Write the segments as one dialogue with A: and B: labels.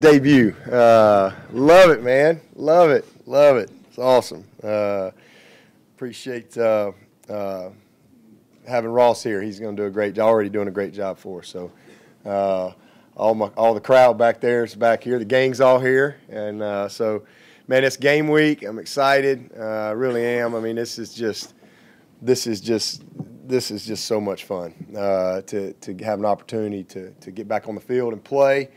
A: Debut. Love it, man. Love it. Love it. It's awesome. Appreciate having Ross here. He's going to do a great job. Already doing a great job for us. So all the crowd back there is back here. The gang's all here, and man, it's game week. I'm excited. I really am. I mean, this is just so much fun to have an opportunity to get back on the field and play.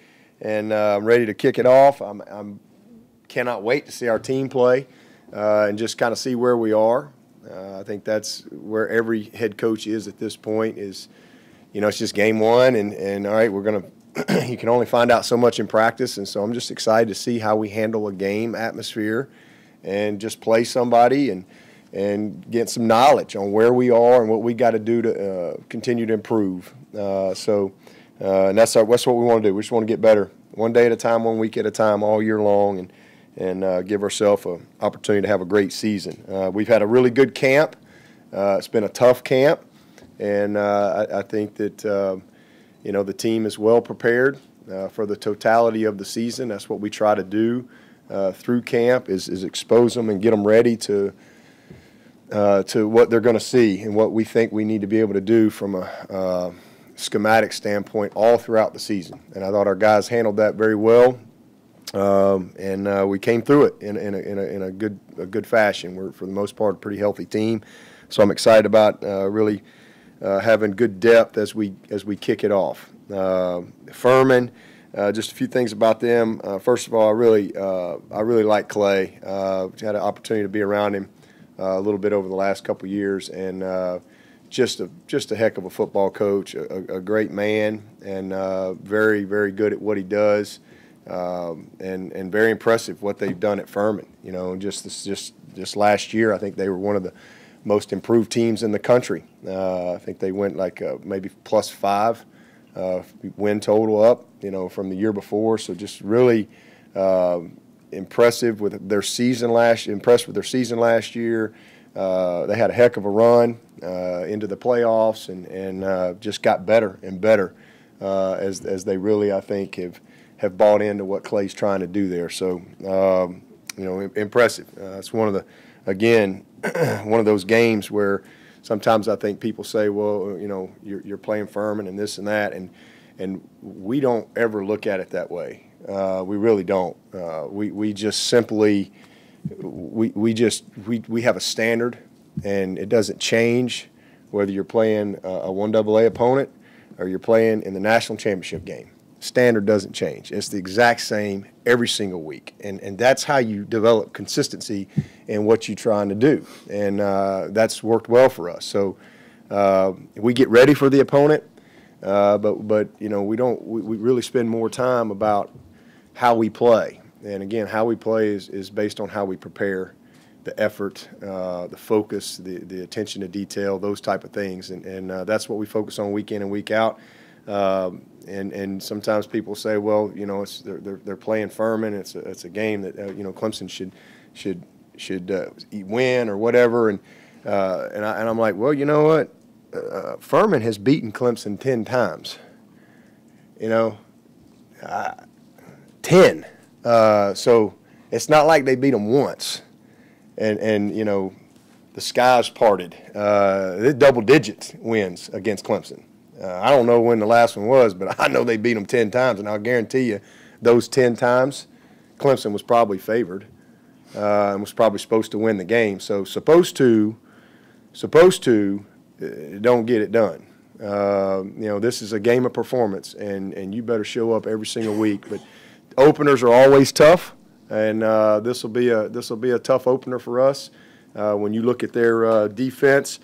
A: And I'm ready to kick it off. I'm cannot wait to see our team play and just kind of see where we are. I think that's where every head coach is at this point. Is it's just game one, and all right, we're gonna. You can only find out so much in practice, and so I'm just excited to see how we handle a game atmosphere, and just play somebody and get some knowledge on where we are and what we got to do to continue to improve. And that's what we want to do. We just want to get better, one day at a time, 1 week at a time, all year long, and give ourselves an opportunity to have a great season. We've had a really good camp. It's been a tough camp, and I think that the team is well prepared for the totality of the season. That's what we try to do through camp is expose them and get them ready to what they're going to see and what we think we need to be able to do from a schematic standpoint all throughout the season. And I thought our guys handled that very well, and we came through it in a good fashion. We're, for the most part, a pretty healthy team, so I'm excited about really having good depth as we kick it off. Furman, just a few things about them. First of all, I really like Clay. Had an opportunity to be around him a little bit over the last couple of years, and just a heck of a football coach, a great man, and very, very good at what he does, and very impressive what they've done at Furman. Just last year, I think they were one of the most improved teams in the country. I think they went like maybe +5 win total up, from the year before. So just really impressive with their season last year. They had a heck of a run into the playoffs, and just got better and better as they really, I think, have bought into what Clay's trying to do there. So impressive. It's one of one of those games where sometimes I think people say, well, you're playing Furman and this and that, and we don't ever look at it that way. We really don't. We just simply we have a standard, and it doesn't change whether you're playing a 1AA opponent or you're playing in the national championship game. Standard doesn't change. It's the exact same every single week, and that's how you develop consistency in what you're trying to do, and that's worked well for us. So we get ready for the opponent, but we really spend more time about how we play. And again, how we play is based on how we prepare, the effort, the focus, the attention to detail, those type of things, and that's what we focus on week in and week out. And sometimes people say, well, they're playing Furman. It's a game that Clemson should win or whatever. And I'm like, well, you know what? Furman has beaten Clemson 10 times. 10. So it's not like they beat them once, and the skies parted. They're double digits wins against Clemson. I don't know when the last one was, but I know they beat them 10 times, and I'll guarantee you those 10 times Clemson was probably favored and was probably supposed to win the game. So supposed to don't get it done. This is a game of performance, and you better show up every single week. But openers are always tough, and this will be a tough opener for us. When you look at their defense,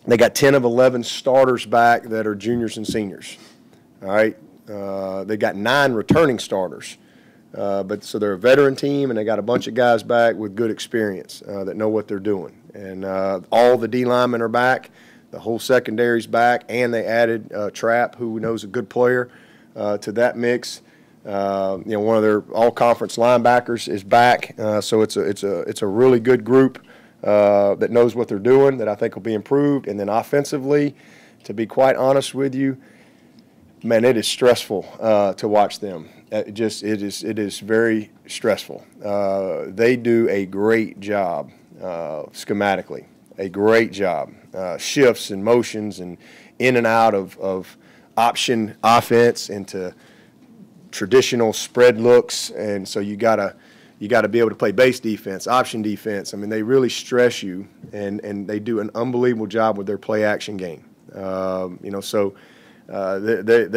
A: they got 10 of 11 starters back that are juniors and seniors. All right, they got 9 returning starters, so they're a veteran team, and they got a bunch of guys back with good experience that know what they're doing. And all the D linemen are back, the whole secondary's back, and they added Trapp, who knows a good player, to that mix. One of their all-conference linebackers is back, so it's a really good group that knows what they're doing, that I think will be improved. And then offensively, to be quite honest with you, man, it is stressful to watch them. it is very stressful. They do a great job schematically, a great job. Shifts and motions and in and out of option offense into traditional spread looks, and so you gotta be able to play base defense, option defense. I mean, they really stress you, and they do an unbelievable job with their play action game. They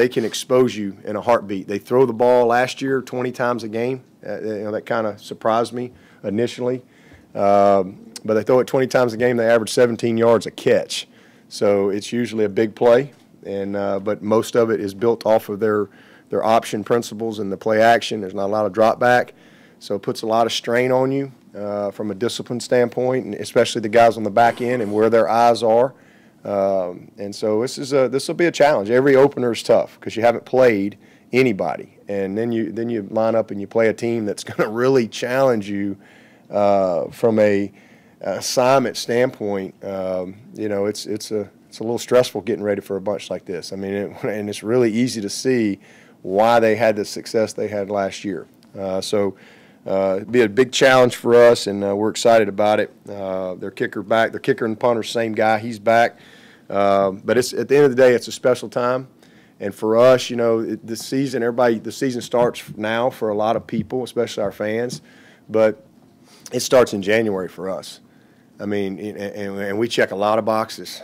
A: can expose you in a heartbeat. They throw the ball last year 20 times a game. That kind of surprised me initially. But they throw it 20 times a game. They average 17 yards a catch. So it's usually a big play, but most of it is built off of their option principles and the play action. There's not a lot of drop back, so it puts a lot of strain on you from a discipline standpoint, and especially the guys on the back end and where their eyes are. And so this will be a challenge. Every opener is tough because you haven't played anybody, and then you line up and you play a team that's going to really challenge you from a assignment standpoint. It's a little stressful getting ready for a bunch like this. I mean, and it's really easy to see why they had the success they had last year. It'd be a big challenge for us, and we're excited about it. Their kicker back, their kicker and punter, same guy, he's back. But it's at the end of the day, it's a special time. And for us, the season starts now for a lot of people, especially our fans, but it starts in January for us. I mean, and we check a lot of boxes.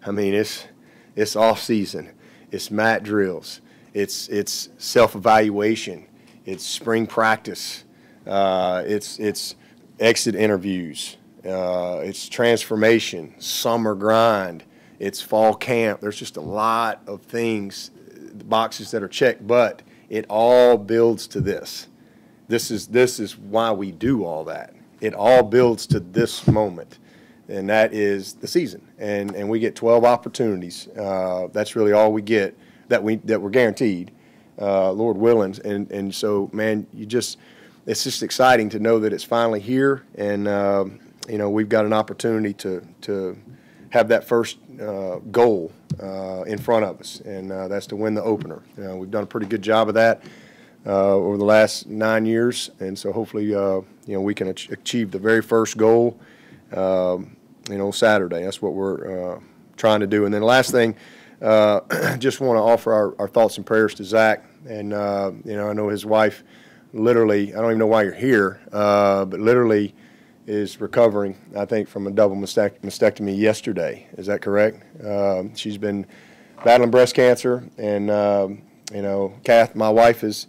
A: I mean, it's off season, it's mat drills, it's self-evaluation, it's spring practice, it's exit interviews, it's transformation, summer grind, it's fall camp. There's just a lot of things, boxes that are checked, but it all builds to this. This is why we do all that. It all builds to this moment, and that is the season. And we get 12 opportunities. That's really all we get that we're guaranteed, Lord willing. And so, man, it's just exciting to know that it's finally here, and we've got an opportunity to have that first goal in front of us, and that's to win the opener. We've done a pretty good job of that over the last 9 years, and so hopefully we can achieve the very first goal Saturday. That's what we're trying to do. And then the last thing, just want to offer our thoughts and prayers to Zach, and I know his wife literally, I don't even know why you're here, but literally is recovering, I think, from a double mastectomy yesterday. Is that correct? She's been battling breast cancer, and Kath, my wife, has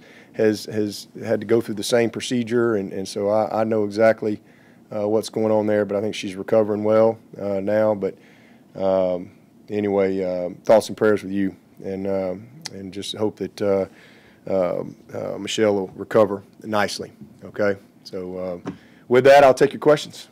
A: had to go through the same procedure, and so I know exactly what's going on there, but I think she's recovering well now. But anyway, thoughts and prayers with you, and just hope that Michelle will recover nicely. Okay, so with that, I'll take your questions.